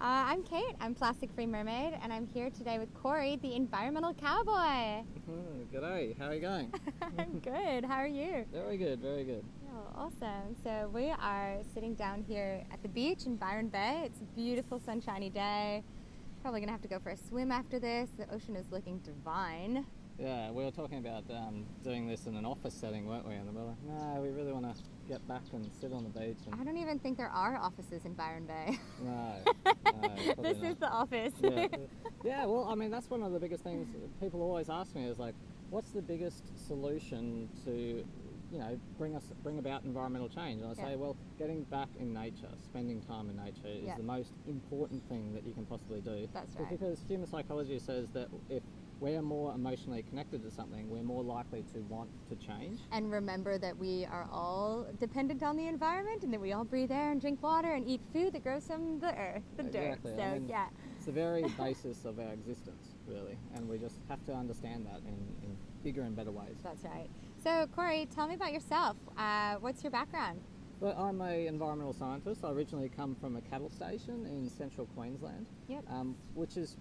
I'm Kate. I'm Plastic-Free Mermaid, and I'm here today with Cory, the environmental cowboy. G'day, how are you going? I'm good. How are you? Very good, very good. Oh, awesome. So we are sitting down here at the beach in Byron Bay. It's a beautiful, sunshiny day. Probably going to have to go for a swim after this. The ocean is looking divine. Yeah, we were talking about doing this in an office setting, weren't we? And we were like, no, we really want to get back and sit on the beach. And I don't even think there are offices in Byron Bay. No, This is the office. Yeah, well, I mean, that's one of the biggest things people always ask me is like, what's the biggest solution to, bring about environmental change? And I say, well, getting back in nature, spending time in nature is the most important thing that you can possibly do. That's right. Because human psychology says that if we're more emotionally connected to something, we're more likely to want to change. And remember that we are all dependent on the environment and that we all breathe air and drink water and eat food that grows from the earth, the dirt. So, I mean, it's the very basis of our existence, really. And we just have to understand that in bigger and better ways. That's right. So, Cory, tell me about yourself. What's your background? Well, I'm an environmental scientist. I originally come from a cattle station in central Queensland, which is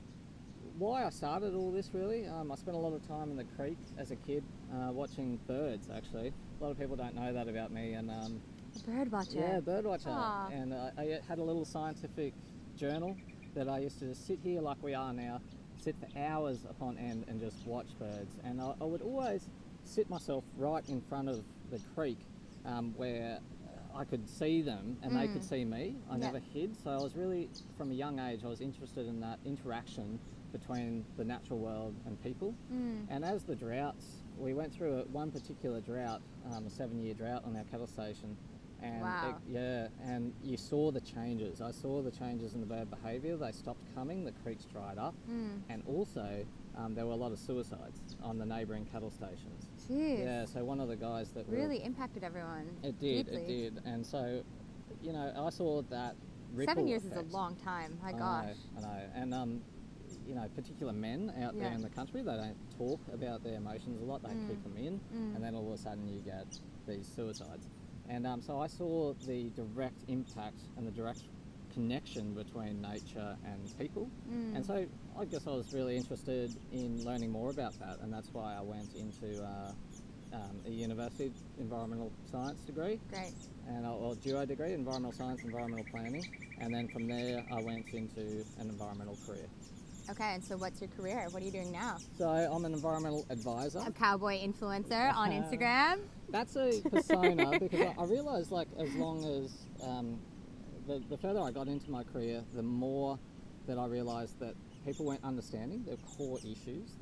why I started all this, really. I spent a lot of time in the creek as a kid watching birds, actually. A lot of people don't know that about me. And a bird watcher. Yeah, bird watcher. Aww. And I had a little scientific journal that I used to just sit here like we are now, sit for hours upon end and just watch birds. And I would always sit myself right in front of the creek where I could see them and they could see me. I never hid. So I was really, from a young age, I was interested in that interaction between the natural world and people. And as the droughts, we went through one particular drought, a 7-year drought on our cattle station. And and you saw the changes. I saw the changes in the bird behaviour. They stopped coming, the creeks dried up, and also there were a lot of suicides on the neighbouring cattle stations. Jeez. Yeah, so one of the guys that really impacted everyone. It did, deeply. it did. And so, I saw that ripple 7 years effect. is a long time. My gosh. I know. And particular men out there in the country, they don't talk about their emotions a lot. They keep them in, and then all of a sudden you get these suicides. And so I saw the direct impact and the direct connection between nature and people. And so I guess I was really interested in learning more about that, and that's why I went into a university environmental science degree. Great. And a duo degree, environmental science, environmental planning. And then from there I went into an environmental career. Okay, and so what's your career? What are you doing now? So I'm an environmental advisor. A cowboy influencer on Instagram. That's a persona because I realised, like, as long as the further I got into my career, the more that I realised that people weren't understanding the core issues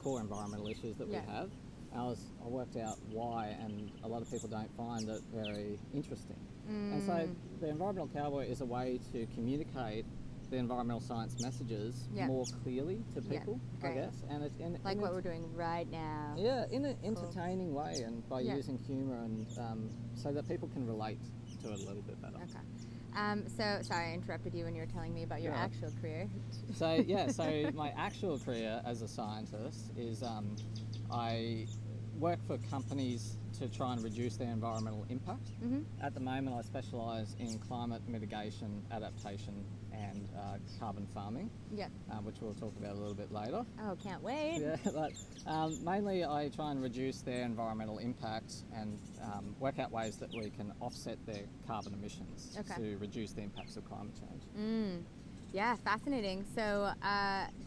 core environmental issues that we have. I worked out why, and a lot of people don't find it very interesting. And so the environmental cowboy is a way to communicate the environmental science messages more clearly to people, I guess. And it's like what we're doing right now. Yeah, in an entertaining way, and by using humour, and so that people can relate to it a little bit better. Okay. So, sorry I interrupted you when you were telling me about your actual career. So my actual career as a scientist is I work for companies to try and reduce their environmental impact. At the moment I specialise in climate mitigation, adaptation and carbon farming, which we'll talk about a little bit later. Oh, can't wait. Yeah, but mainly I try and reduce their environmental impact and work out ways that we can offset their carbon emissions to reduce the impacts of climate change. Yeah, fascinating. So,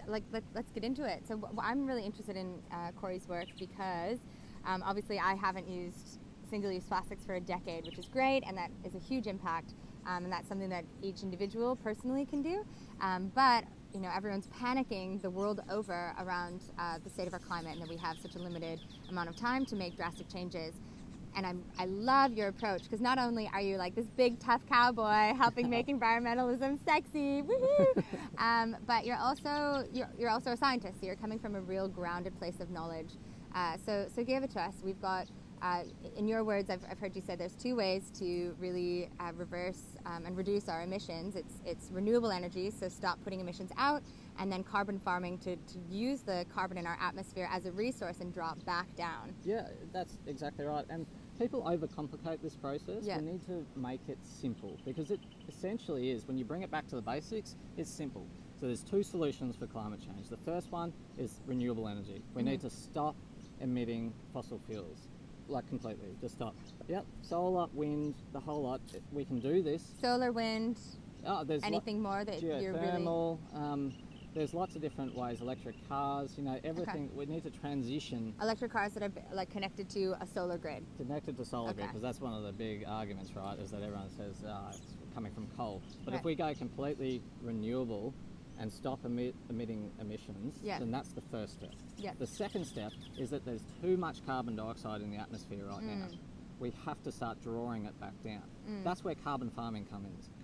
let's get into it. So, I'm really interested in Cory's work because obviously I haven't used single-use plastics for a decade, which is great, and that is a huge impact, and that's something that each individual personally can do. But everyone's panicking the world over around the state of our climate, and that we have such a limited amount of time to make drastic changes. And I love your approach, because not only are you like this big tough cowboy helping make environmentalism sexy, woohoo, but you're also a scientist. So you're coming from a real grounded place of knowledge. So give it to us. We've got, in your words, I've heard you say there's two ways to really reverse and reduce our emissions. It's renewable energy, so stop putting emissions out, and then carbon farming to use the carbon in our atmosphere as a resource and drop back down. Yeah, that's exactly right. And people overcomplicate this process. Yeah. We need to make it simple, because it essentially is, when you bring it back to the basics, it's simple. So there's two solutions for climate change. The first one is renewable energy. We need to stop emitting fossil fuels, like completely, just stop. Yep, solar, wind, the whole lot. We can do this. Solar, wind, There's anything more that you're really... geothermal, there's lots of different ways, electric cars, everything. Okay. We need to transition. Electric cars that are like connected to a solar grid. Connected to solar grid, because that's one of the big arguments, right, is that everyone says it's coming from coal. But if we go completely renewable and stop emitting emissions, then that's the first step. The second step is that there's too much carbon dioxide in the atmosphere right now. We have to start drawing it back down. That's where carbon farming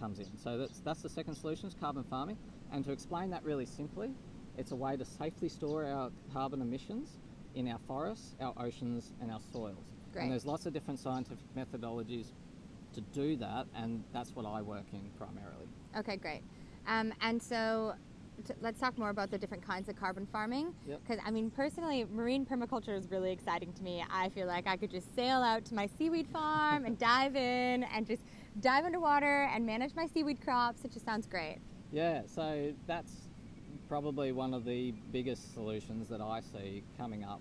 comes in. So that's the second solution, is carbon farming. And to explain that really simply, it's a way to safely store our carbon emissions in our forests, our oceans, and our soils. And there's lots of different scientific methodologies to do that, and that's what I work in primarily. Okay, great. And so let's talk more about the different kinds of carbon farming. Because, I mean, personally, marine permaculture is really exciting to me. I feel like I could just sail out to my seaweed farm and dive in and just dive underwater and manage my seaweed crops. It just sounds great. Yeah, so that's probably one of the biggest solutions that I see coming up.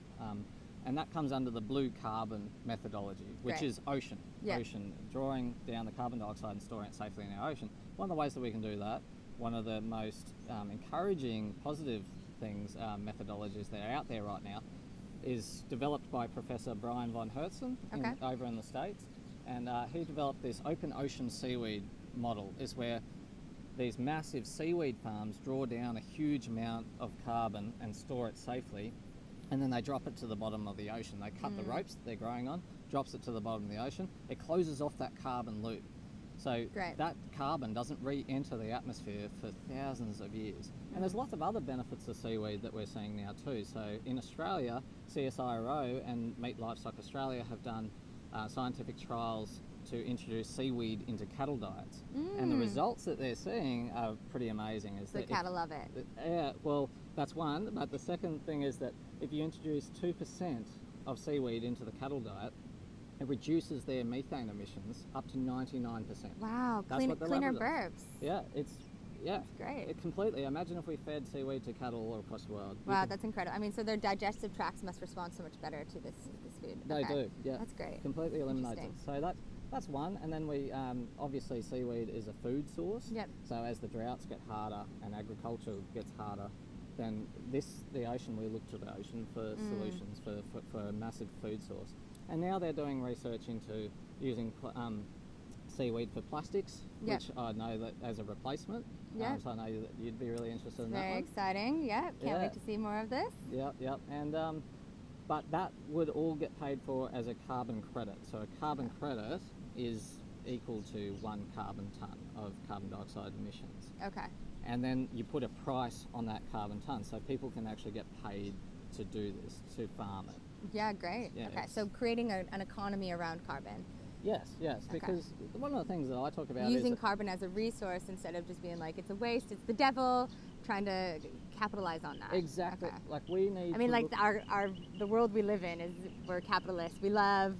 And that comes under the blue carbon methodology, which is ocean. Ocean, drawing down the carbon dioxide and storing it safely in our ocean. One of the ways that we can do that, one of the most encouraging, positive things, methodologies that are out there right now, is developed by Professor Brian von Hertzen over in the States. And he developed this open ocean seaweed model, is where these massive seaweed farms draw down a huge amount of carbon and store it safely, and then they drop it to the bottom of the ocean. They cut the ropes that they're growing on, drops it to the bottom of the ocean. It closes off that carbon loop. So that carbon doesn't re-enter the atmosphere for thousands of years. And there's lots of other benefits of seaweed that we're seeing now too. So in Australia, CSIRO and Meat Livestock Australia have done scientific trials to introduce seaweed into cattle diets. And the results that they're seeing are pretty amazing. The cattle love it. Yeah, well, that's one. But the second thing is that if you introduce 2% of seaweed into the cattle diet, it reduces their methane emissions up to 99%. Wow, cleaner burbs. Yeah, it's great. It completely. Imagine if we fed seaweed to cattle all across the world. Wow, that's incredible. I mean, so their digestive tracts must respond so much better to this food. They do. Yeah, that's great. Completely eliminates it. So that's one. And then we obviously seaweed is a food source. So as the droughts get harder and agriculture gets harder, then the ocean, we look to the ocean for solutions for a massive food source. And now they're doing research into using seaweed for plastics, which I know that as a replacement. So I know that you'd be really interested in that one. Very exciting. Can't wait to see more of this. Yep. And but that would all get paid for as a carbon credit. So a carbon credit is equal to 1 carbon tonne of carbon dioxide emissions. Okay. And then you put a price on that carbon tonne, so people can actually get paid to do this, to farm it. Yeah, great. Okay, so creating an economy around carbon. Yes, because one of the things that I talk about using carbon as a resource instead of just being like, it's a waste, it's the devil, trying to capitalize on that. Exactly. Like we need. I mean, like the world we live in we're capitalists. We love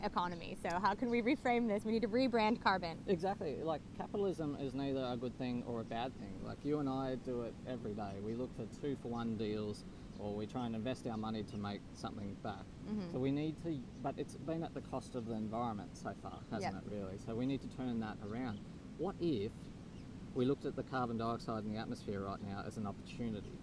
economy. So how can we reframe this? We need to rebrand carbon. Exactly. Like capitalism is neither a good thing or a bad thing. Like you and I do it every day. We look for 2-for-1 deals, or we try and invest our money to make something back. So we need to, but it's been at the cost of the environment so far, hasn't it really? So we need to turn that around. What if we looked at the carbon dioxide in the atmosphere right now as an opportunity?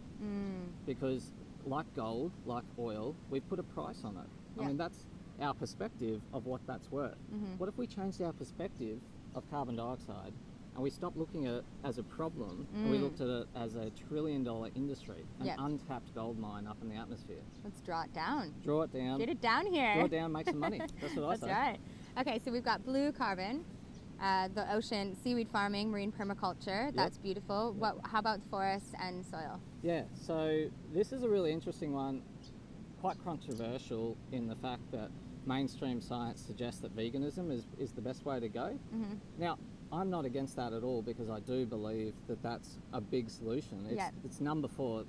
Because like gold, like oil, we've put a price on it. I mean, that's our perspective of what that's worth. What if we changed our perspective of carbon dioxide and we stopped looking at it as a problem and we looked at it as a $1 trillion industry, an untapped gold mine up in the atmosphere? Let's draw it down. Draw it down. Get it down here. Draw it down, make some money. That's what I say. That's right. Okay, so we've got blue carbon, the ocean, seaweed farming, marine permaculture. That's beautiful. How about forests and soil? Yeah, so this is a really interesting one, quite controversial in the fact that mainstream science suggests that veganism is the best way to go. Now, I'm not against that at all, because I do believe that that's a big solution. It's number 4.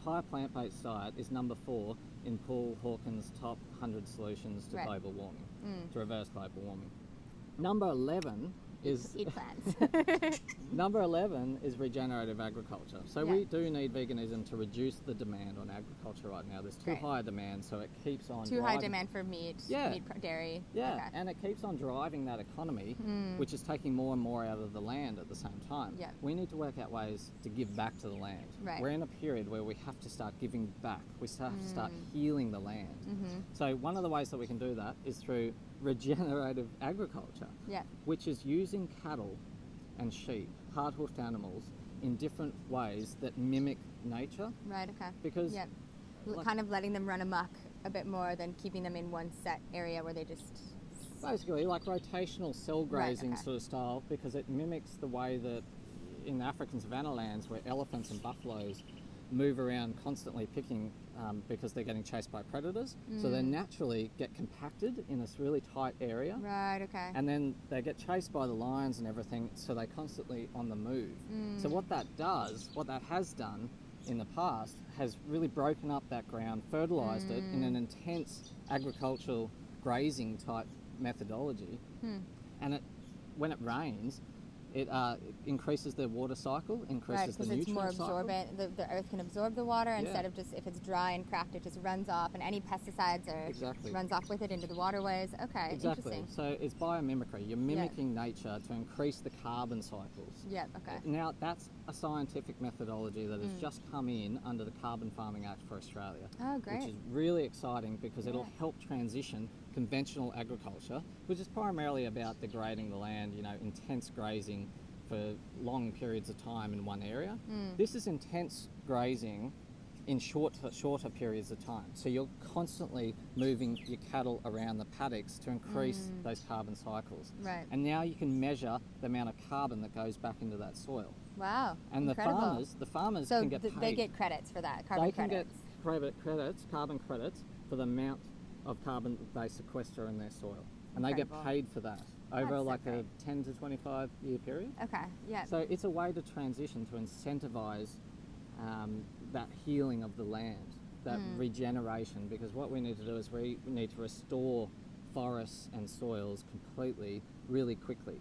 Higher plant-based diet is number 4 in Paul Hawken's top 100 solutions to global warming, to reverse global warming. Number 11 is eat plants. Number 11 is regenerative agriculture. So we do need veganism to reduce the demand on agriculture right now. There's too high a demand, so it keeps on high demand for meat, dairy. Yeah, and it keeps on driving that economy, which is taking more and more out of the land at the same time. Yeah. We need to work out ways to give back to the land. Right. We're in a period where we have to start giving back. We have to start healing the land. So one of the ways that we can do that is through regenerative agriculture, which is using cattle and sheep, hard-hoofed animals, in different ways that mimic nature. Right, okay. Because kind of letting them run amok a bit more than keeping them in one set area where they just... Basically, like rotational cell grazing sort of style, because it mimics the way that in African savanna lands where elephants and buffaloes move around constantly picking because they're getting chased by predators. So they naturally get compacted in this really tight area. Right, okay. And then they get chased by the lions and everything, so they're constantly on the move. So what that has done in the past, has really broken up that ground, fertilised it in an intense agricultural grazing type methodology. And when it rains, it increases the water cycle, increases the nutrient cycle. Right, because it's more absorbent. The earth can absorb the water instead of just, if it's dry and cracked, it just runs off, and any pesticides runs off with it into the waterways. Okay, exactly. Interesting. So it's biomimicry. You're mimicking nature to increase the carbon cycles. Yeah, okay. Now, that's a scientific methodology that has just come in under the Carbon Farming Act for Australia. Oh, great. Which is really exciting, because it'll help transition conventional agriculture, which is primarily about degrading the land, intense grazing for long periods of time in one area. This is intense grazing in shorter periods of time. So you're constantly moving your cattle around the paddocks to increase those carbon cycles. Right. And now you can measure the amount of carbon that goes back into that soil. Wow. And incredible. the farmers so can get paid. They get credits for that, carbon credits. Carbon credits for the amount of carbon that they sequester in their soil. And they get paid for that over a 10 to 25 year period. Okay, yeah. So it's a way to transition to incentivize that healing of the land, that regeneration, because what we need to do is we need to restore forests and soils completely, really quickly,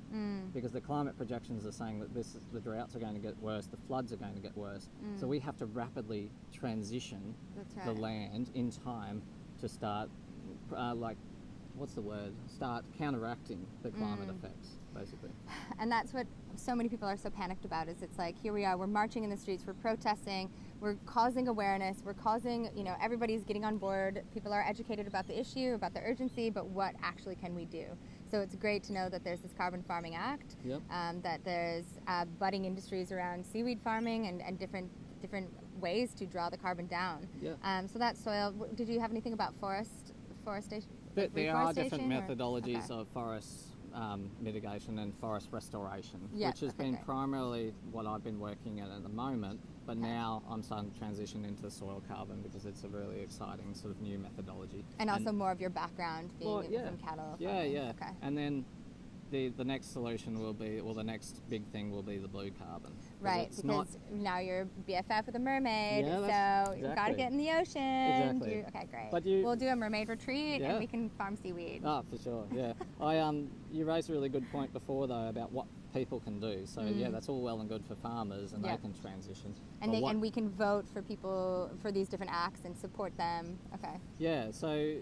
because the climate projections are saying that the droughts are going to get worse, the floods are going to get worse. So we have to rapidly transition the land in time to start, start counteracting the climate effects, basically. And that's what so many people are so panicked about, is it's like, here we are, we're marching in the streets, we're protesting, we're causing awareness, we're causing, everybody's getting on board, people are educated about the issue, about the urgency, but what actually can we do? So it's great to know that there's this Carbon Farming Act, that there's budding industries around seaweed farming and different ways to draw the carbon down. So that soil, did you have anything about forestation? There are different methodologies of forest mitigation and forest restoration, which has been primarily what I've been working at the moment, but now I'm starting to transition into soil carbon, because it's a really exciting sort of new methodology. And also more of your background being from cattle. Okay. And then the next solution will be, the next big thing will be the blue carbon. Right, because now you're BFF with a mermaid, you've got to get in the ocean. Exactly. Okay, great. But we'll do a mermaid retreat and we can farm seaweed. Oh, for sure, yeah. You raised a really good point before, though, about what people can do. So, that's all well and good for farmers, and they can transition. And we can vote for people for these different acts and support them. Okay. Yeah, so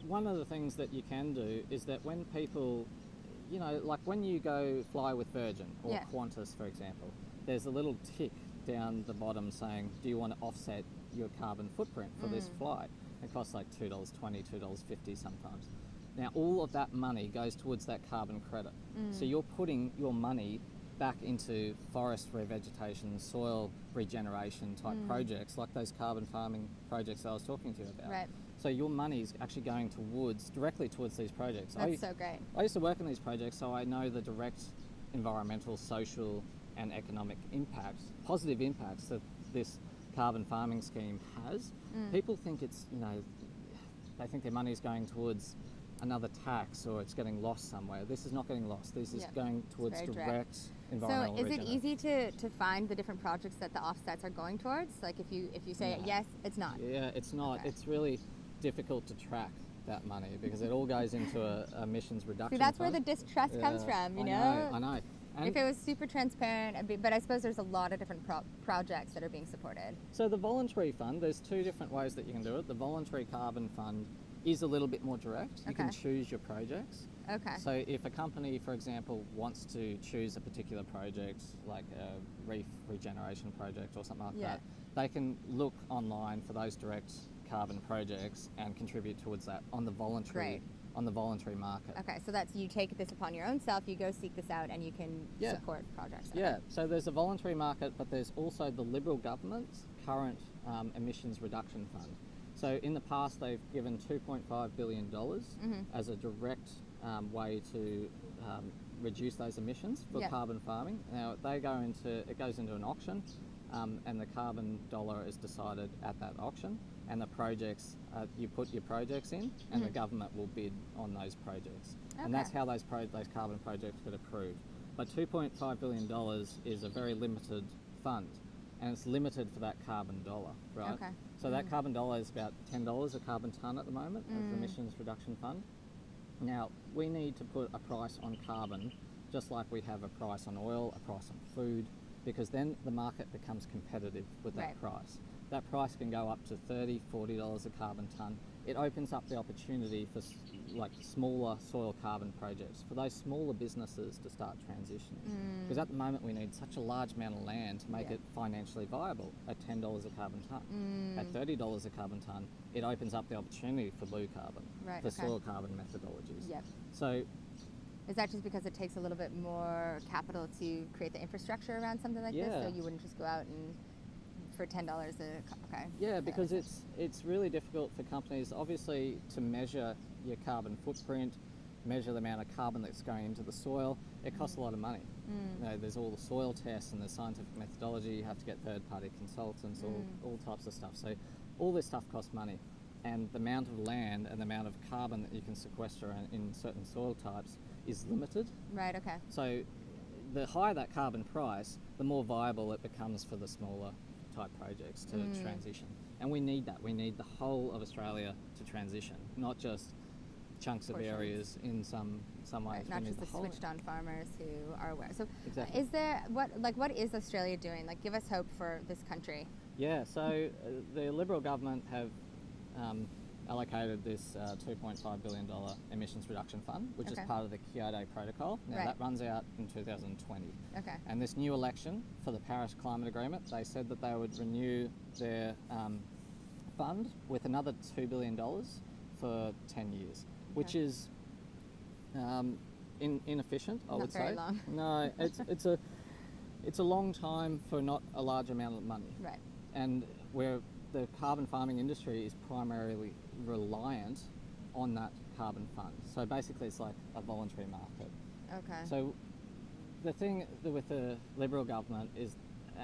one of the things that you can do is that when people, like when you go fly with Virgin or Qantas, for example, there's a little tick down the bottom saying, do you want to offset your carbon footprint for this flight? It costs like $2.20, $2.50 sometimes. Now, all of that money goes towards that carbon credit. So you're putting your money back into forest revegetation, soil regeneration type projects, like those carbon farming projects I was talking to you about. Right. So your money's actually going directly towards these projects. That's so great. I used to work on these projects, so I know the direct environmental, social and economic impacts, positive impacts that this carbon farming scheme has. People think it's, they think their money is going towards another tax or it's getting lost somewhere. This is not getting lost. This is Yep. going towards very direct direct. environmental So is it regeneration. easy to find the different projects that the offsets are going towards? Like if you say No. yes, it's not. Yeah, it's not. Okay. It's really difficult to track that money because it all goes into a emissions reduction See, that's where fund. the distrust comes from, you I know. And If it was super transparent, but I suppose there's a lot of different projects that are being supported. so the voluntary fund, there's two different ways that you can do it. The voluntary carbon fund is a little bit more direct. You can Okay. choose your projects. Okay. So if a company, for example, wants to choose a particular project, like a reef regeneration project or something like Yeah. that, they can look online for those direct carbon projects and contribute towards that on the voluntary Great. market. Okay, so that's you take this upon your own self, you go seek this out, and you can Yeah. support projects. Okay. Yeah, so there's a voluntary market, but there's also the Liberal government's current emissions reduction fund. So in the past, they've given $2.5 billion Mhm. as a direct way to reduce those emissions for Yeah. carbon farming. Now it goes into an auction, and the carbon dollar is decided at that auction. And the projects, you put your projects in, and the government will bid on those projects. And that's Okay. how those carbon projects get approved. But $2.5 billion is a very limited fund, and it's limited for that carbon dollar, right? Okay. So that carbon dollar is about $10 a carbon tonne at the moment of the emissions reduction fund. Now, we need to put a price on carbon, just like we have a price on oil, a price on food, because then the market becomes competitive with that Right. price. That price can go up to $30, $40 a carbon tonne. It opens up the opportunity for like smaller soil carbon projects, for those smaller businesses to start transitioning. Because at the moment we need such a large amount of land to make Yeah. it financially viable at $10 a carbon tonne. At $30 a carbon tonne, it opens up the opportunity for blue carbon, Right, for okay. soil carbon methodologies. Yep. So Is that just because it takes a little bit more capital to create the infrastructure around something like this? Yeah. So you wouldn't just go out and for $10 okay. yeah, That because makes sense. it's really difficult for companies, obviously, to measure your carbon footprint, measure the amount of carbon that's going into the soil. It costs a lot of money. You know, there's all the soil tests and the scientific methodology. You have to get third-party consultants, all types of stuff. So all this stuff costs money, and the amount of land and the amount of carbon that you can sequester in certain soil types is limited. Right, okay. So the higher that carbon price, the more viable it becomes for the smaller type projects to transition. And we need that. We need the whole of Australia to transition, not just chunks of Portions. areas in some ways. Right, We not need just the whole. switched on farmers who are aware. So Exactly. is there what is Australia doing? Like give us hope for this country. Yeah, so the Liberal government have allocated this $2.5 billion emissions reduction fund, which is Okay. part of the Kyoto Protocol. Now Right. that runs out in 2020. Okay. And this new election for the Paris Climate Agreement, they said that they would renew their fund with another $2 billion for 10 years, which Okay. is inefficient, I Not would very say. long. No, it's a long time for not a large amount of money. Right. And where the carbon farming industry is primarily reliant on that carbon fund. So basically it's like a voluntary market. Okay. So the thing with the Liberal government is,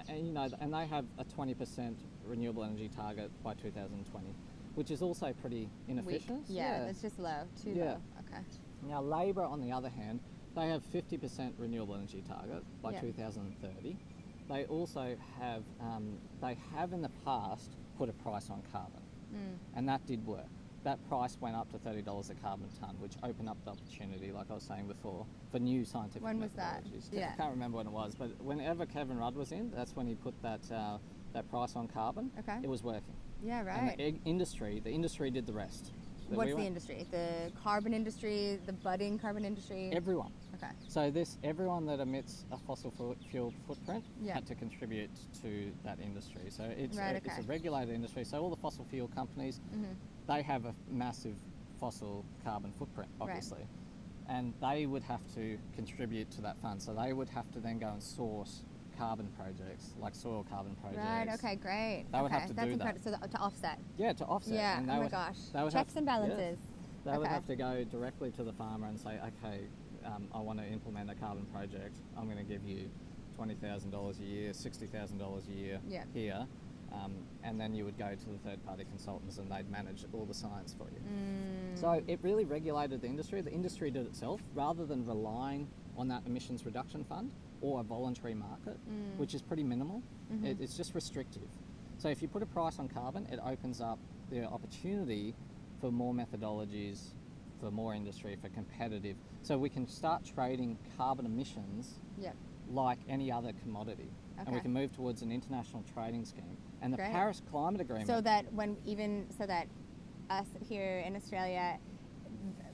and they have a 20% renewable energy target by 2020, which is also pretty Weak. inefficient. Yeah, it's just low. Too Yeah. low. Okay. Now Labor, on the other hand, they have 50% renewable energy target by Yeah. 2030. They also have, in the past put a price on carbon, and that did work. That price went up to $30 a carbon tonne, which opened up the opportunity, like I was saying before, for new scientific When was that? methodologies. Yeah. I can't remember when it was, but whenever Kevin Rudd was in, that's when he put that price on carbon. Okay. It was working. Yeah, And right. the industry did the rest. What's the industry? The carbon industry, the budding carbon industry? Everyone. Okay. So everyone that emits a fossil fuel footprint Yeah. had to contribute to that industry. So it's Right, it's a okay. regulated industry. So all the fossil fuel companies, they have a massive fossil carbon footprint, obviously, and they would have to contribute to that fund. So they would have to then go and source carbon projects, like soil carbon projects. Right, okay, great. They would okay. have to That's do that. incredible. So to offset. Yeah, to offset. Yeah, And oh they my would- gosh. they would Checks have- and balances. They would Okay. have to go directly to the farmer and say, okay, I want to implement a carbon project. I'm going to give you $20,000 a year, $60,000 a year Yeah. here. and then you would go to the third-party consultants and they'd manage all the science for you. So it really regulated the industry. The industry did it itself, rather than relying on that emissions reduction fund or a voluntary market, which is pretty minimal. It's just restrictive. So if you put a price on carbon, it opens up the opportunity for more methodologies, for more industry, for competitive. So we can start trading carbon emissions like any other commodity. And we can move towards an international trading scheme. And the Paris Climate Agreement... So that us here in Australia,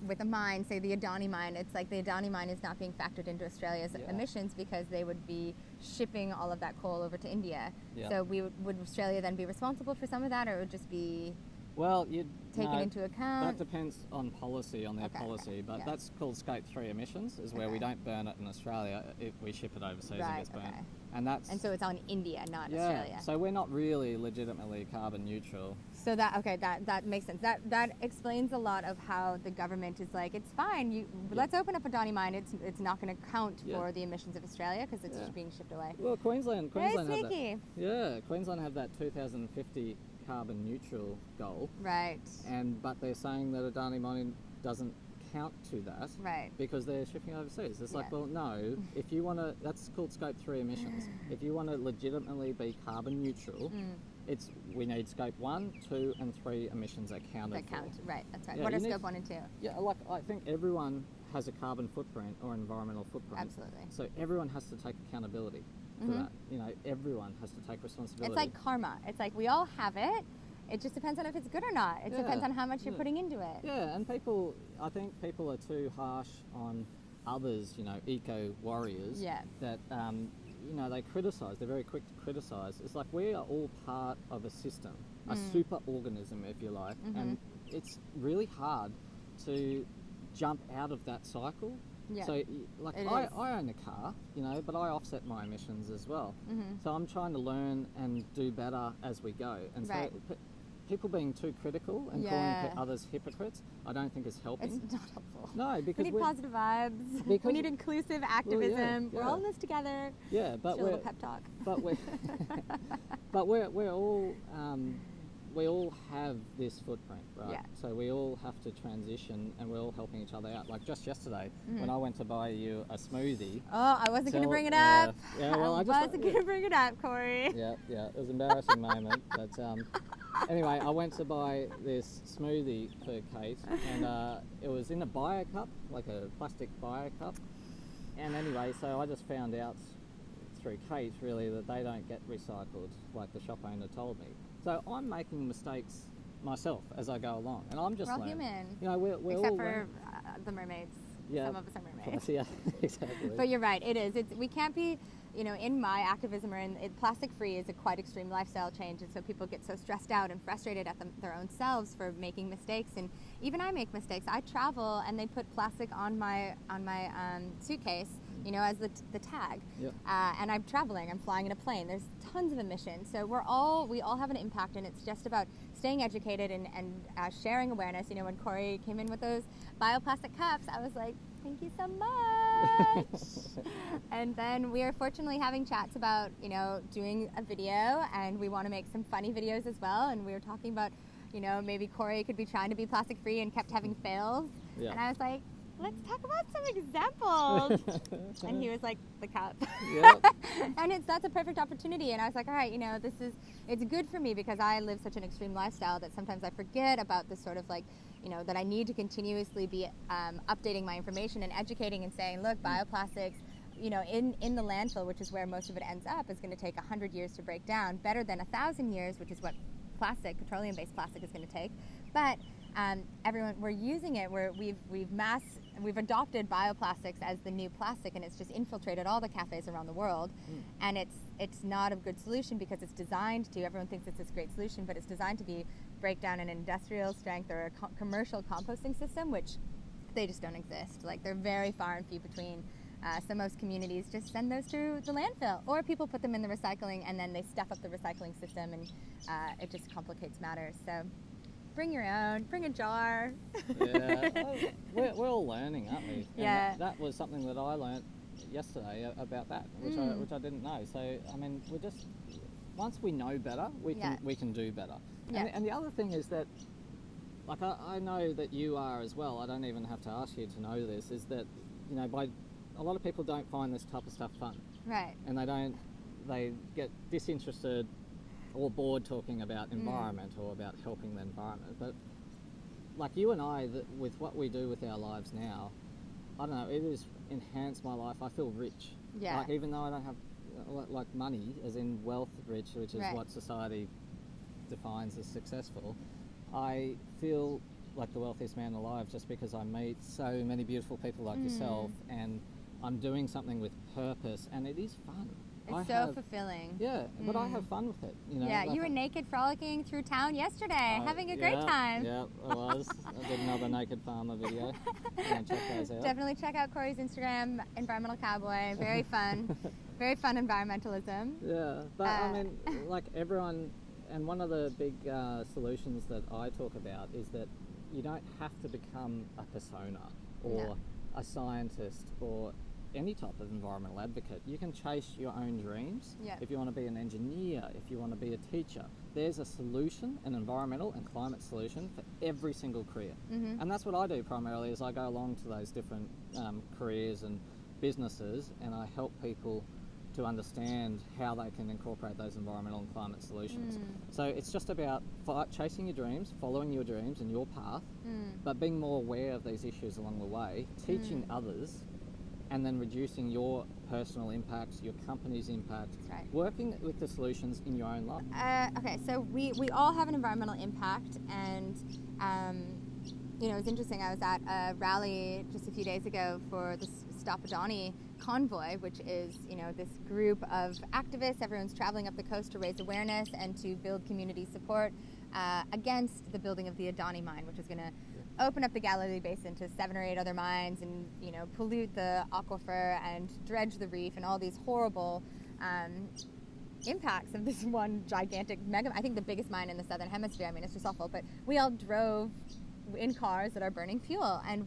with a mine, say the ADANI mine, it's like the ADANI mine is not being factored into Australia's emissions because they would be shipping all of that coal over to India. So would Australia then be responsible for some of that, or it would just be taken into account? That depends on policy, on their policy, but that's called Scope 3 emissions, is where we don't burn it in Australia, if we ship it overseas, it gets burnt. And so it's on India, not Australia. So we're not really legitimately carbon neutral. So that makes sense. That explains a lot of how the government is like, it's fine, let's open up a ADANI mine. It's not going to count for the emissions of Australia because it's just being shipped away. Well, Queensland Very had sneaky. that. Queensland had that 2050 carbon neutral goal. Right. But they're saying that ADANI mining doesn't count to that, because they're shipping overseas. It's like, well, no, if you want to, that's called Scope 3 emissions. If you want to legitimately be carbon neutral, we need Scope 1, 2 and 3 emissions that count. Right, that's right. What are Scope 1 and 2? Yeah, like I think everyone has a carbon footprint or environmental footprint. Absolutely. So everyone has to take accountability for that. Everyone has to take responsibility. It's like karma. It's like we all have it. It just depends on if it's good or not. It depends on how much you're putting into it. Yeah, and I think people are too harsh on others, eco warriors. That, they criticise. They're very quick to criticise. It's like we are all part of a system, a super organism, if you like, and it's really hard to jump out of that cycle. So, like, I own a car, but I offset my emissions as well. So I'm trying to learn and do better as we go. And so people being too critical and calling others hypocrites, I don't think is helping. It's not helpful. No, because we need positive vibes. We need inclusive activism. We're all in this together. Yeah, but a little pep talk. But we're all we all have this footprint, right? So we all have to transition, and we're all helping each other out. Like just yesterday, when I went to buy you a smoothie. Oh, I wasn't going to bring it up. Well, I wasn't going to bring it up, Cory. Yeah, it was an embarrassing moment, but anyway, I went to buy this smoothie for Kate, and it was in a bio cup, like a plastic bio cup. And anyway, so I just found out through Kate, really, that they don't get recycled, like the shop owner told me. So I'm making mistakes myself as I go along, and I'm just we're all learning. human. We're except all for the mermaids. Some of us are mermaids. Yeah, exactly. But you're right. It is. We can't be. In my activism or plastic-free is a quite extreme lifestyle change, and so people get so stressed out and frustrated at their own selves for making mistakes. And even I make mistakes. I travel, and they put plastic on my suitcase, as the tag. And I'm traveling. I'm flying in a plane. There's tons of emissions. So we all have an impact, and it's just about staying educated and sharing awareness. When Cory came in with those bioplastic cups, I was like, thank you so much. And then we are fortunately having chats about, doing a video, and we want to make some funny videos as well. And we were talking about, maybe Cory could be trying to be plastic free and kept having fails. And I was like, let's talk about some examples. And he was like, the cup. And that's a perfect opportunity. And I was like, all right, it's good for me because I live such an extreme lifestyle that sometimes I forget about this sort of like, that I need to continuously be updating my information and educating and saying, look, bioplastics, in the landfill, which is where most of it ends up, is going to take 100 years to break down, better than 1,000 years, which is what petroleum-based plastic is going to take. But everyone, we're using it. We've adopted bioplastics as the new plastic, and it's just infiltrated all the cafes around the world. And it's not a good solution because it's designed to. Everyone thinks it's this great solution, but it's designed to break down an industrial strength or a commercial composting system, which they just don't exist. Like they're very far and few between. So most communities just send those to the landfill, or people put them in the recycling and then they stuff up the recycling system, and it just complicates matters. So bring your own, bring a jar. We're all learning, aren't we? And that was something that I learned yesterday about that, which I didn't know. So I mean, once we know better, we can do better. Yeah. And the other thing is that, like I know that you are as well. I don't even have to ask you to know this. Is that a lot of people don't find this type of stuff fun, right? And they get disinterested or bored talking about environment or about helping the environment. But like you and I, with what we do with our lives now, I don't know, it has enhanced my life. I feel rich. Yeah. Like even though I don't have like money, as in wealth rich, which is what society defines as successful, I feel like the wealthiest man alive just because I meet so many beautiful people like yourself, and I'm doing something with purpose, and it is fun. It's so fulfilling. Yeah, but I have fun with it. Yeah, you were naked frolicking through town yesterday, having a great time. Yeah, I was. I did another naked farmer video. Check those out. Definitely check out Cory's Instagram, Environmental Cowboy. Very fun. Very fun environmentalism. Yeah, but I mean, like everyone, and one of the big solutions that I talk about is that you don't have to become a persona or a scientist or any type of environmental advocate. You can chase your own dreams. If you want to be an engineer, if you want to be a teacher, there's a solution, an environmental and climate solution for every single career. And that's what I do primarily, is I go along to those different careers and businesses, and I help people to understand how they can incorporate those environmental and climate solutions. So it's just about chasing your dreams, following your dreams and your path, but being more aware of these issues along the way, teaching others, and then reducing your personal impacts, your company's impact, working with the solutions in your own life. Okay, so we all have an environmental impact, and it's interesting. I was at a rally just a few days ago for the Stop ADANI Convoy, which is this group of activists. Everyone's traveling up the coast to raise awareness and to build community support against the building of the ADANI mine, which is going to open up the Galilee Basin to 7 or 8 other mines, and pollute the aquifer and dredge the reef, and all these horrible impacts of this one gigantic I think the biggest mine in the southern hemisphere. I mean, it's just awful. But we all drove in cars that are burning fuel, and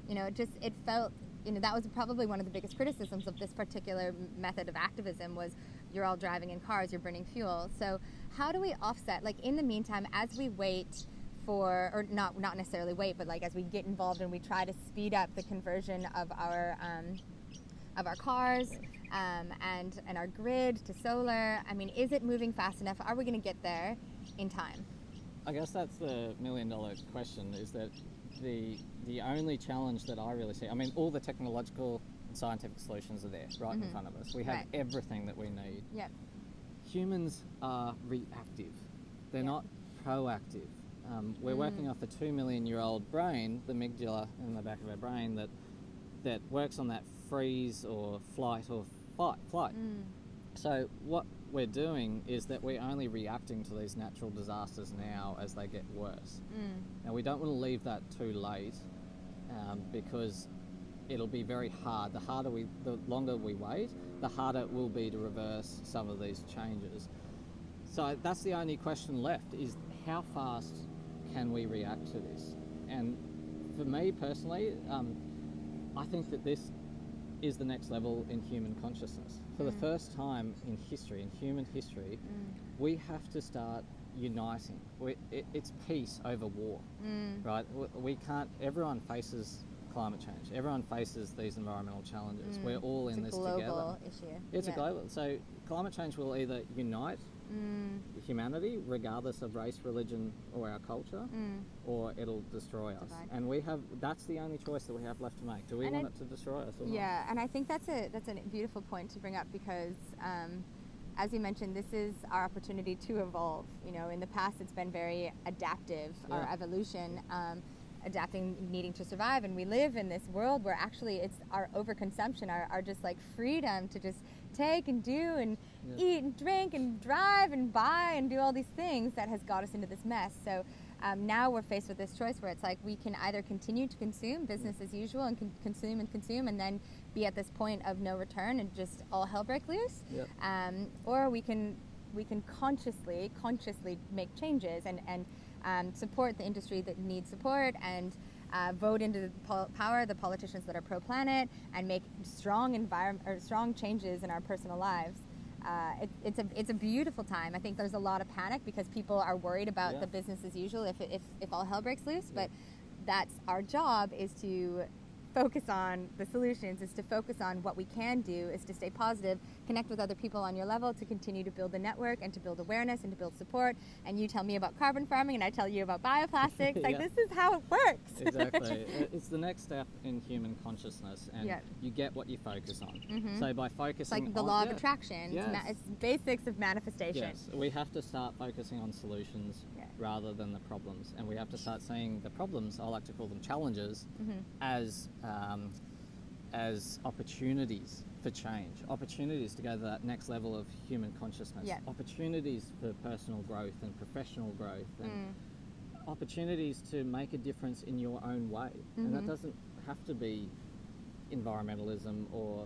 it felt, that was probably one of the biggest criticisms of this particular method of activism, was you're all driving in cars, you're burning fuel. So how do we offset, like in the meantime, as we wait for, or not necessarily wait, but like as we get involved and we try to speed up the conversion of our cars and our grid to solar? I mean, is it moving fast enough? Are we going to get there in time? I guess that's the million-dollar question, is that the only challenge that I really see, I mean, all the technological and scientific solutions are there right in front of us. We have everything that we need. Yep. Humans are reactive. They're not proactive. We're working off a 2 million-year-old brain, the amygdala in the back of our brain, that works on that freeze or flight or flight. So what we're doing is that we're only reacting to these natural disasters now as they get worse. And we don't want to leave that too late, because it'll be very hard. The longer we wait, the harder it will be to reverse some of these changes. So that's the only question left, is how fast can we react to this? And for me personally, I think that this is the next level in human consciousness. For the first time in history, in human history, we have to start uniting. It's peace over war, right? We can't, everyone faces climate change. Everyone faces these environmental challenges. We're all in this together. It's a global issue. It's a global. So climate change will either unite humanity, regardless of race, religion, or our culture, or it'll destroy us. And that's the only choice that we have left to make. Do we want it to destroy us or not? Yeah, and I think that's a beautiful point to bring up, because as you mentioned, this is our opportunity to evolve. In the past it's been very adaptive, our evolution, adapting, needing to survive, and we live in this world where actually it's our overconsumption, our just like freedom to just take and do and eat and drink and drive and buy and do all these things that has got us into this mess. So now we're faced with this choice where it's like we can either continue to consume business as usual and consume and then be at this point of no return and just all hell break loose, or we can consciously make changes and support the industry that needs support, and vote into power the politicians that are pro-planet, and make strong changes in our personal lives. it's a beautiful time. I think there's a lot of panic because people are worried about the business as usual if all hell breaks loose. But that's our job, is to focus on the solutions, is to focus on what we can do, is to stay positive, connect with other people on your level, to continue to build the network and to build awareness and to build support. And you tell me about carbon farming and I tell you about bioplastics. Like, this is how it works. Exactly. It's the next step in human consciousness, and you get what you focus on. So by focusing it's like the law of attraction. It's basics of manifestation. Yes, we have to start focusing on solutions rather than the problems, and we have to start seeing the problems, I like to call them challenges, as opportunities for change, opportunities to go to that next level of human consciousness, opportunities for personal growth and professional growth, and opportunities to make a difference in your own way. And that doesn't have to be environmentalism, or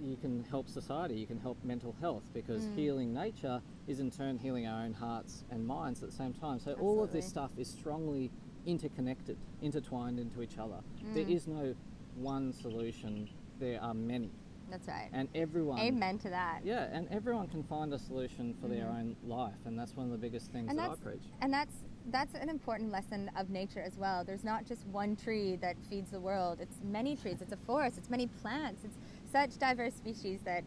you can help society, you can help mental health, because healing nature is in turn healing our own hearts and minds at the same time. So all of this stuff is strongly interconnected, intertwined into each other. There is no one solution, there are many. That's right. And everyone... Amen to that. Yeah, and everyone can find a solution for their own life, and that's one of the biggest things that I preach. And that's an important lesson of nature as well. There's not just one tree that feeds the world. It's many trees, it's a forest, it's many plants, it's such diverse species that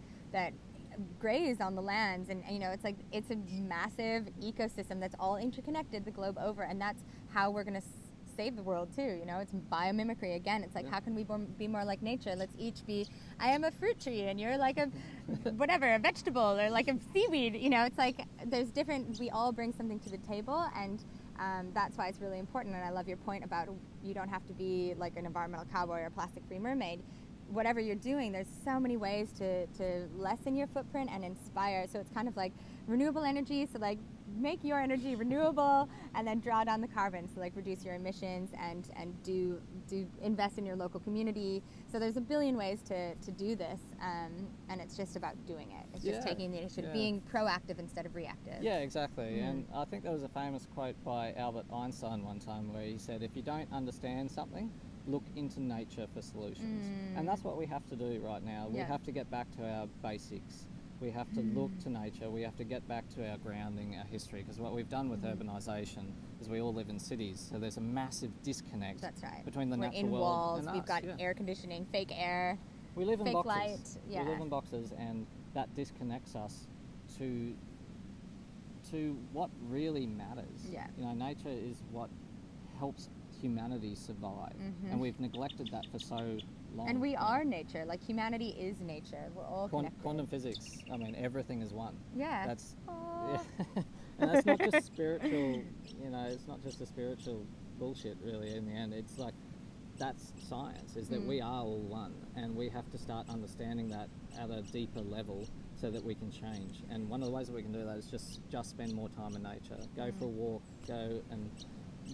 graze on the lands, and you know, it's like it's a massive ecosystem that's all interconnected the globe over, and that's how we're going to save the world too. You know, it's biomimicry again. It's like, how can we be more like nature? Let's each be, I am a fruit tree and you're like a whatever, a vegetable, or like a seaweed. You know, it's like there's different, we all bring something to the table, and that's why it's really important. And I love your point about you don't have to be like an environmental cowboy or plastic-free mermaid. Whatever you're doing, there's so many ways to lessen your footprint and inspire. So it's kind of like renewable energy, so like make your energy renewable and then draw down the carbon, so like reduce your emissions and do invest in your local community. So there's a billion ways to do this, and it's just about doing it. It's just taking the initiative, being proactive instead of reactive. Yeah, exactly. And I think there was a famous quote by Albert Einstein one time where he said, if you don't understand something, look into nature for solutions. And that's what we have to do right now. We have to get back to our basics. We have to look to nature. We have to get back to our grounding, our history, because what we've done with urbanisation is we all live in cities, so there's a massive disconnect between the natural world walls, and us. We've got air conditioning, fake air, we live in fake boxes. light. We live in boxes, and that disconnects us to what really matters. You know, nature is what helps humanity survive, and we've neglected that for so long. And we are nature. Like, humanity is nature. We're all connected. Quantum physics, I mean, everything is one. That's and that's not just spiritual, you know, it's not just a spiritual bullshit really in the end. It's like, that's science, is that we are all one, and we have to start understanding that at a deeper level so that we can change. And one of the ways that we can do that is just spend more time in nature. Go for a walk, go and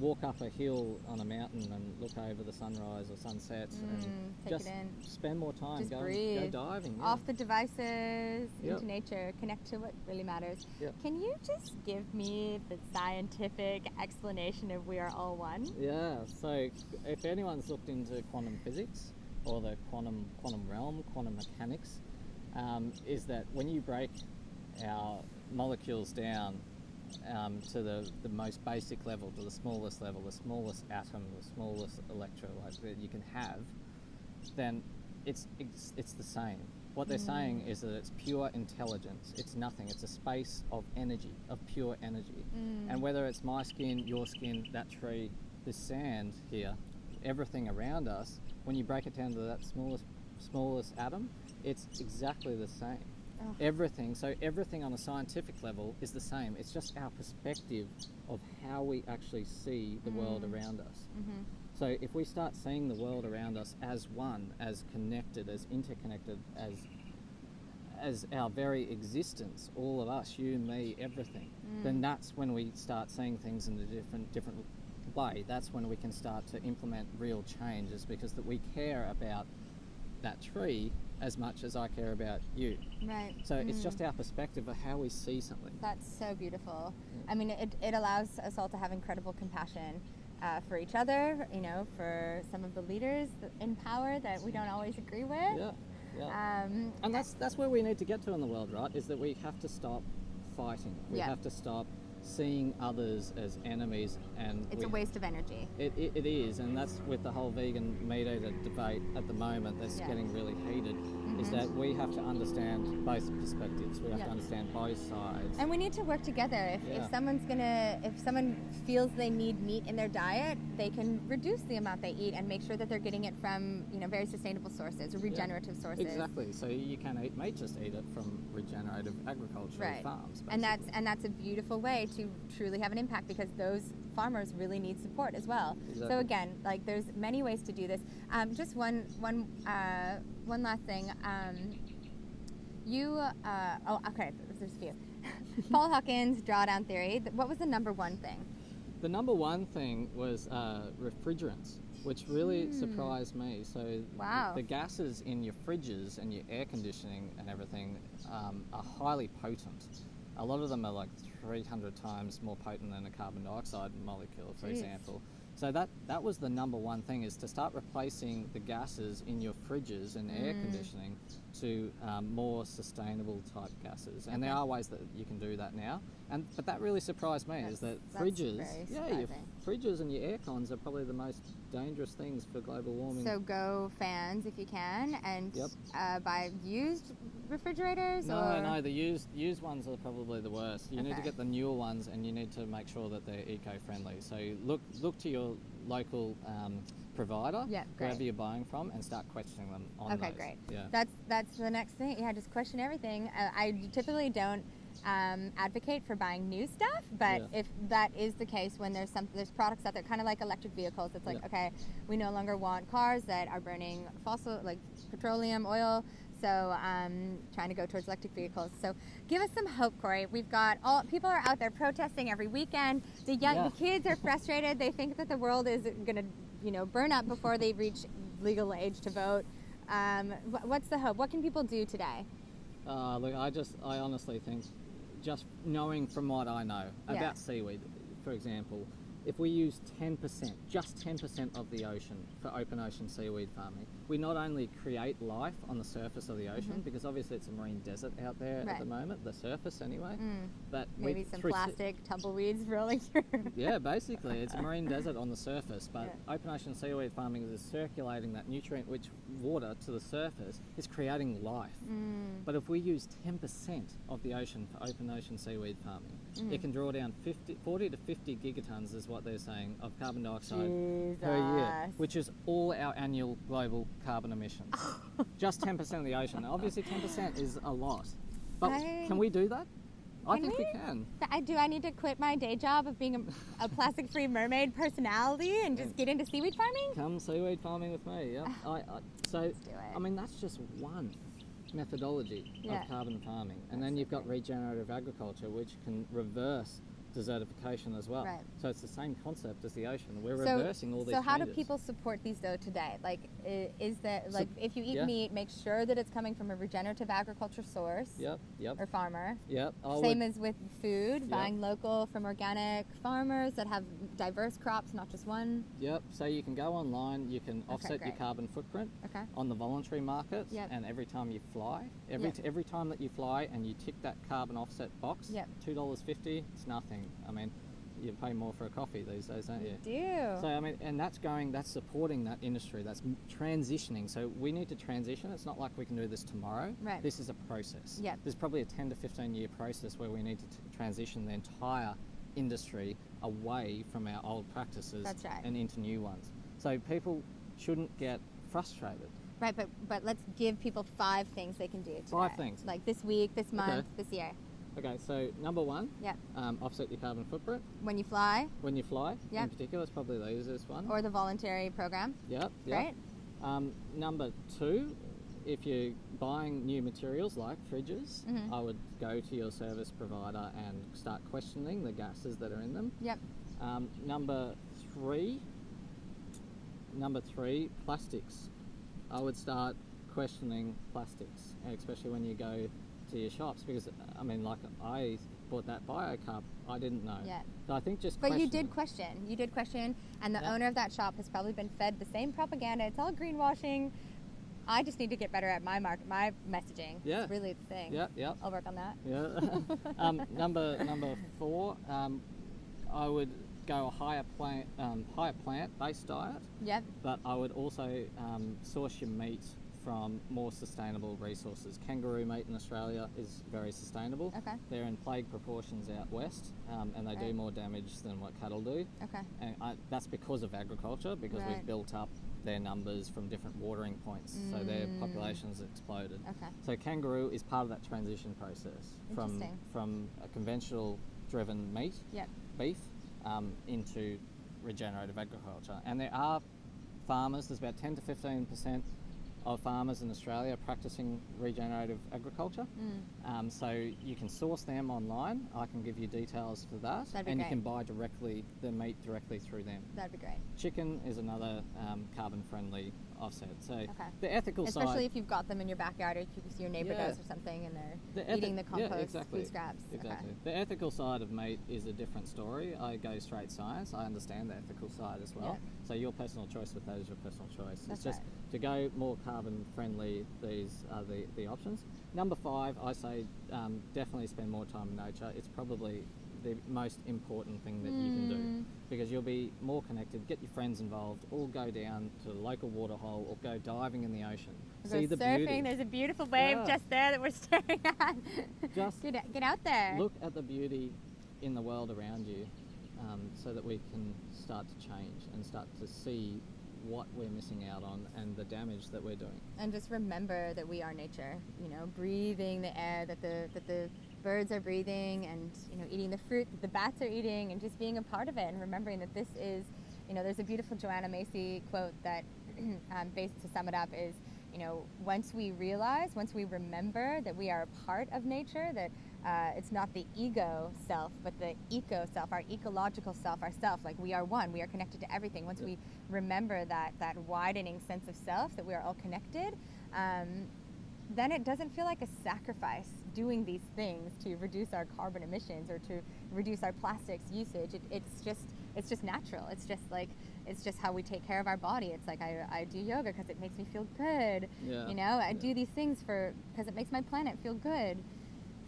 walk up a hill on a mountain and look over the sunrise or sunsets, and just spend more time. Just go breathe. Go diving. Off the devices, into nature, connect to what really matters. Can you just give me the scientific explanation of we are all one? Yeah, so if anyone's looked into quantum physics or the quantum realm, quantum mechanics, is that when you break our molecules down to the most basic level, to the smallest level, the smallest atom, the smallest electrolyte that you can have, then it's the same. What they're saying is that it's pure intelligence. It's nothing. It's a space of energy, of pure energy. And whether it's my skin, your skin, that tree, this sand here, everything around us, when you break it down to that smallest atom, it's exactly the same. Everything on a scientific level is the same. It's just our perspective of how we actually see the world around us. So if we start seeing the world around us as one, as connected, as interconnected, as our very existence, all of us, you, me, everything, then that's when we start seeing things in a different way. That's when we can start to implement real changes, because that we care about that tree as much as I care about you. Right. So it's just our perspective of how we see something. That's so beautiful. I mean, it allows us all to have incredible compassion for each other, you know, for some of the leaders in power that we don't always agree with. Yeah. And that's where we need to get to in the world, right? Is that we have to stop fighting. We have to stop seeing others as enemies, and it's a waste of energy. It is, and that's with the whole vegan meat eater debate at the moment that's getting really heated, is that we have to understand both perspectives. We have to understand both sides. And we need to work together. If someone feels they need meat in their diet, they can reduce the amount they eat and make sure that they're getting it from, very sustainable sources or regenerative sources. Exactly. So you can eat meat, just eat it from regenerative agricultural farms. Basically. And that's a beautiful way to truly have an impact, because those farmers really need support as well. Exactly. So again, there's many ways to do this. Just one last thing. There's a few. Paul Hawkins' drawdown theory. What was the number one thing? The number one thing was refrigerants, which really surprised me. So the gases in your fridges and your air conditioning and everything are highly potent. A lot of them are like 300 times more potent than a carbon dioxide molecule, for example. So that was the number one thing, is to start replacing the gases in your fridges and air conditioning to more sustainable type gases. And there are ways that you can do that now. But that really surprised me, is that fridges, your fridges and your air cons are probably the most dangerous things for global warming. So go fans if you can, and buy used refrigerators. No, the used ones are probably the worst. You need to get the newer ones, and you need to make sure that they're eco-friendly. So look to your local provider, wherever you're buying from, and start questioning them on those. Okay, great. Yeah. That's the next thing. Yeah, just question everything. I typically don't advocate for buying new stuff, but if that is the case, when there's products out there, kind of like electric vehicles, it's like, okay, we no longer want cars that are burning fossil, like petroleum, oil. So trying to go towards electric vehicles. So give us some hope, Cory. We've got people are out there protesting every weekend. The kids are frustrated. They think that the world is going to, burn up before they reach legal age to vote. What's the hope? What can people do today? Look, I honestly think, just knowing from what I know about seaweed, for example, if we use 10%, just 10% of the ocean for open ocean seaweed farming, we not only create life on the surface of the ocean, because obviously it's a marine desert out there at the moment, the surface anyway, but maybe some plastic tumbleweeds rolling through. Yeah, basically it's a marine desert on the surface, but open ocean seaweed farming is circulating that nutrient-rich water to the surface. It's creating life. But if we use 10% of the ocean for open ocean seaweed farming, it can draw down 40 to 50 gigatons, is what they're saying, of carbon dioxide per year, which is all our annual global carbon emissions. Just 10% of the ocean. Obviously 10% is a lot, but can we do that? I think we can. Do I need to quit my day job of being a plastic-free mermaid personality and just get into seaweed farming? Come seaweed farming with me, yeah. Let's do it. I mean, that's just one methodology of carbon farming. And then you've got regenerative agriculture, which can reverse desertification as well. Right. So it's the same concept as the ocean. We're reversing all these So how do changes. people support these though today? Like, is that if you eat meat, make sure that it's coming from a regenerative agriculture source. Or farmer. Same as with food, buying local from organic farmers that have diverse crops, not just one. So you can go online, you can offset your carbon footprint on the voluntary markets, and every time you fly, every time that you fly and you tick that carbon offset box, $2.50, it's nothing. I mean, you pay more for a coffee these days, don't you? You do. So I mean, and that's supporting that industry, that's transitioning. So we need to transition. It's not like we can do this tomorrow. Right. This is a process. There's probably a 10 to 15 year process where we need to transition the entire industry away from our old practices and into new ones. So people shouldn't get frustrated. Right, but let's give people 5 things they can do today. 5 things. Like this week, this month, this year. Okay, so number 1, offset your carbon footprint. When you fly. When you fly, in particular, it's probably the easiest one. Or the voluntary program. Right. Number 2, if you're buying new materials like fridges, I would go to your service provider and start questioning the gases that are in them. Number 3, plastics. I would start questioning plastics, especially when you go to your shops, because I mean, like, I bought that bio cup, I didn't know. So I think But you did question, and the owner of that shop has probably been fed the same propaganda. It's all greenwashing. I just need to get better at my messaging. Yeah. It's really the thing. Yeah. I'll work on that. Yeah. Number 4, I would go a higher plant-based diet. Yep. But I would also source your meat from more sustainable resources. Kangaroo meat in Australia is very sustainable. Okay. They're in plague proportions out west, and they do more damage than what cattle do. Okay. And that's because of agriculture, because Right. we've built up their numbers from different watering points, so their population's exploded. Okay. So kangaroo is part of that transition process Interesting. from a conventional driven meat, Yep. beef, into regenerative agriculture. And there are farmers, there's about 10 to 15% of farmers in Australia practicing regenerative agriculture. So you can source them online. I can give you details for that. That'd be and great. you can buy the meat directly through them. That'd be great. Chicken is another carbon-friendly offset. So Okay. the ethical side... Especially if you've got them in your backyard, or if your neighbor Yeah. does or something, and they're The eating the compost exactly. food scraps. Exactly. Okay. The ethical side of meat is a different story. I go straight science. I understand the ethical side as well. Yeah. So your personal choice with that is your personal choice. That's It's just right. to go more carbon friendly, these are the options. Number 5, I say definitely spend more time in nature. It's probably the most important thing that you can do, because you'll be more connected, get your friends involved, or go down to the local waterhole or go diving in the ocean. See the surfing. beauty. There's a beautiful wave Yeah. just there that we're staring at. Just get out there. Look at the beauty in the world around you, so that we can start to change and start to see what we're missing out on and the damage that we're doing. And just remember that we are nature. Breathing the air that the birds are breathing, and eating the fruit that the bats are eating, and just being a part of it, and remembering that this is, there's a beautiful Joanna Macy quote that, to sum it up, is, once we remember that we are a part of nature, that it's not the ego self, but the eco self, our ecological self, ourself. Like, we are one, we are connected to everything. Once we remember that widening sense of self, that we are all connected, then it doesn't feel like a sacrifice doing these things to reduce our carbon emissions or to reduce our plastics usage. It's just natural. It's just how we take care of our body. It's like I do yoga because it makes me feel good. Yeah. I do these things because it makes my planet feel good.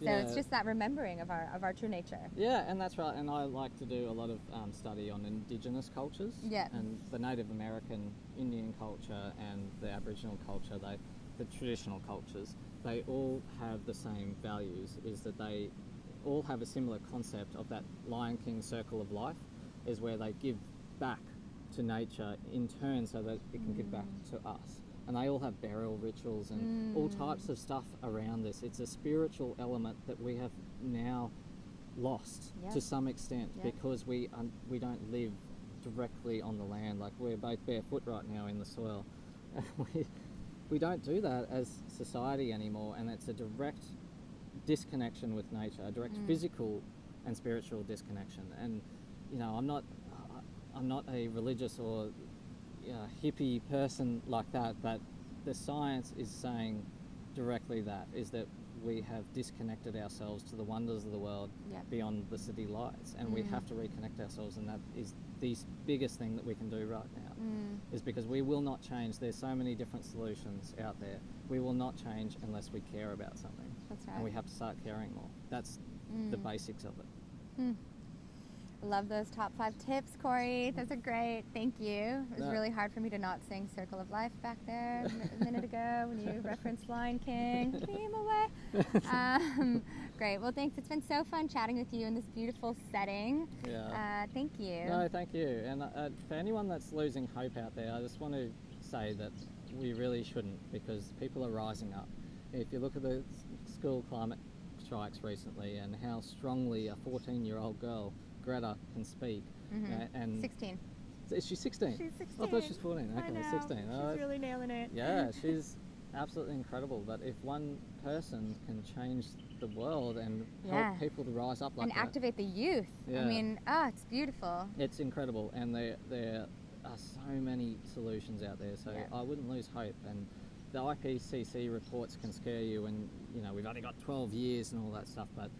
So it's just that remembering of our true nature. Yeah, and that's right. And I like to do a lot of study on indigenous cultures. Yeah. And the Native American Indian culture and the Aboriginal culture, the traditional cultures, they all have the same values, is that they all have a similar concept of that Lion King circle of life, is where they give back to nature in turn so that it can give back to us. And they all have burial rituals and all types of stuff around this. It's a spiritual element that we have now lost to some extent because we don't live directly on the land. Like, we're both barefoot right now in the soil. We don't do that as society anymore, and it's a direct disconnection with nature, a direct physical and spiritual disconnection. And I'm not a religious or hippie person like that, but the science is saying directly that we have disconnected ourselves to the wonders of the world beyond the city lights, and we have to reconnect ourselves, and that is the biggest thing that we can do right now, is because we will not change. There's so many different solutions out there. We will not change unless we care about something. That's right. And we have to start caring more. That's the basics of it. Love those top 5 tips, Cory. Those are great. Thank you. It was really hard for me to not sing Circle of Life back there a minute ago when you referenced Lion King. Beam away. Great. Well, thanks. It's been so fun chatting with you in this beautiful setting. Yeah. Thank you. No, thank you. And for anyone that's losing hope out there, I just want to say that we really shouldn't, because people are rising up. If you look at the school climate strikes recently and how strongly a 14-year-old girl, Greta, can speak. And 16. Is she 16? She's 16. I thought she was 14. Okay, I know. 16. She's really nailing it. Yeah, she's absolutely incredible. But if one person can change the world and help people to rise up like and that, activate the youth. Yeah. I mean, it's beautiful. It's incredible, and there are so many solutions out there. So I wouldn't lose hope. And the IPCC reports can scare you, and we've only got 12 years and all that stuff. But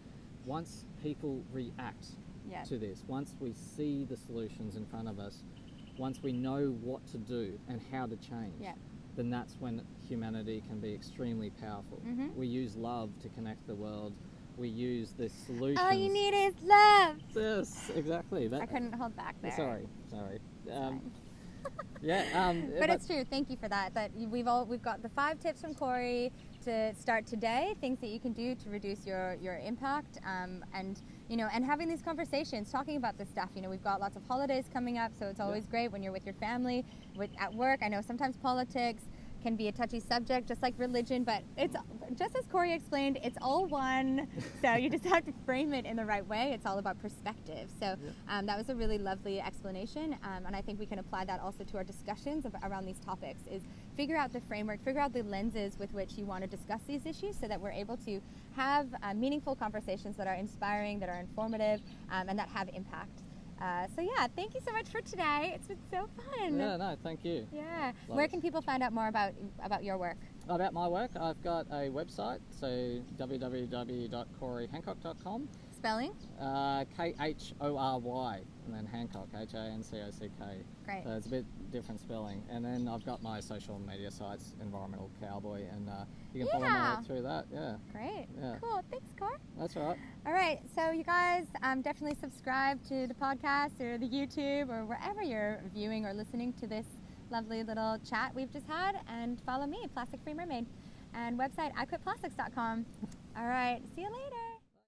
once people react to this, once we see the solutions in front of us, once we know what to do and how to change, then that's when humanity can be extremely powerful. We use love to connect the world. We use the solutions. All you need is love. Yes, exactly. I couldn't hold back there. Sorry. But it's true. Thank you for that. That we've got the 5 tips from Cory to start today. Things that you can do to reduce your impact, and having these conversations, talking about this stuff. We've got lots of holidays coming up, so it's always great when you're with your family, at work. I know sometimes politics can be a touchy subject, just like religion, but it's just as Cory explained, it's all one. So you just have to frame it in the right way. It's all about perspective. So that was a really lovely explanation, and I think we can apply that also to our discussions around these topics. Is figure out the framework, figure out the lenses with which you want to discuss these issues, so that we're able to have meaningful conversations that are inspiring, that are informative, and that have impact. Thank you so much for today. It's been so fun. Yeah, no, thank you. Yeah. Where can people find out more about your work? About my work, I've got a website, so www.coryhancock.com. Spelling? Khory, and then Hancock, Hancock. Great. So it's a bit different spelling. And then I've got my social media sites, Environmental Cowboy, and you can follow me through that. Yeah. Great. Yeah. Cool. Thanks, Cory. That's all right. All right. So you guys definitely subscribe to the podcast or the YouTube or wherever you're viewing or listening to this lovely little chat we've just had, and follow me, Plastic Free Mermaid, and website iQuitPlastics.com. All right. See you later.